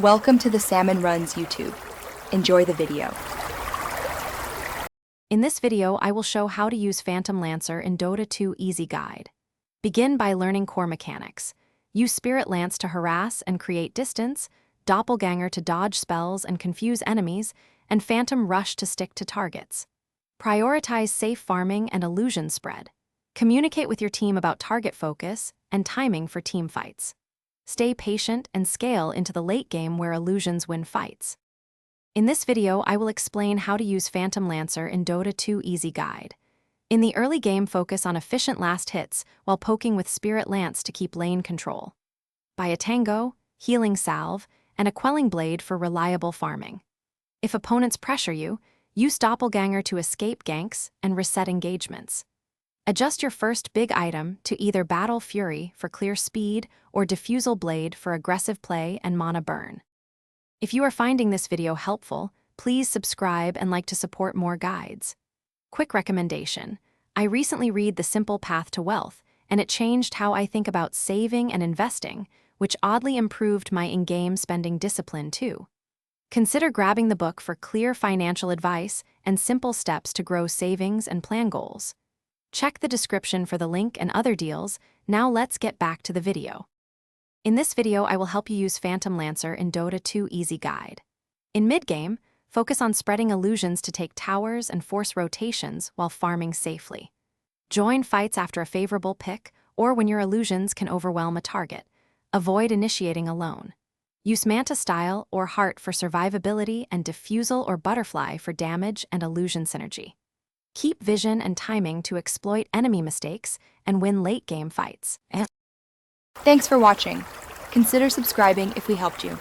Welcome to the Salmon Runs YouTube. Enjoy the video. In this video, I will show how to use Phantom Lancer in Dota 2 Easy Guide. Begin by learning core mechanics. Use Spirit Lance to harass and create distance, Doppelganger to dodge spells and confuse enemies, and Phantom Rush to stick to targets. Prioritize safe farming and illusion spread. Communicate with your team about target focus and timing for team fights. Stay patient and scale into the late game where illusions win fights. In this video, I will explain how to use Phantom Lancer in Dota 2 Easy Guide. In the early game, focus on efficient last hits while poking with Spirit Lance to keep lane control. Buy a Tango, Healing Salve, and a Quelling Blade for reliable farming. If opponents pressure you, use Doppelganger to escape ganks and reset engagements. Adjust your first big item to either Battle Fury for clear speed or Diffusal Blade for aggressive play and mana burn. If you are finding this video helpful, please subscribe and like to support more guides. Quick recommendation: I recently read The Simple Path to Wealth, and it changed how I think about saving and investing, which oddly improved my in-game spending discipline too. Consider grabbing the book for clear financial advice and simple steps to grow savings and plan goals. Check the description for the link and other deals. Now let's get back to the video. In this video, I will help you use Phantom Lancer in Dota 2 Easy Guide. In mid-game, focus on spreading illusions to take towers and force rotations while farming safely. Join fights after a favorable pick or when your illusions can overwhelm a target. Avoid initiating alone. Use Manta Style or Heart for survivability and Diffusal or Butterfly for damage and illusion synergy. Keep vision and timing to exploit enemy mistakes and win late-game fights. Thanks for watching. Consider subscribing if we helped you.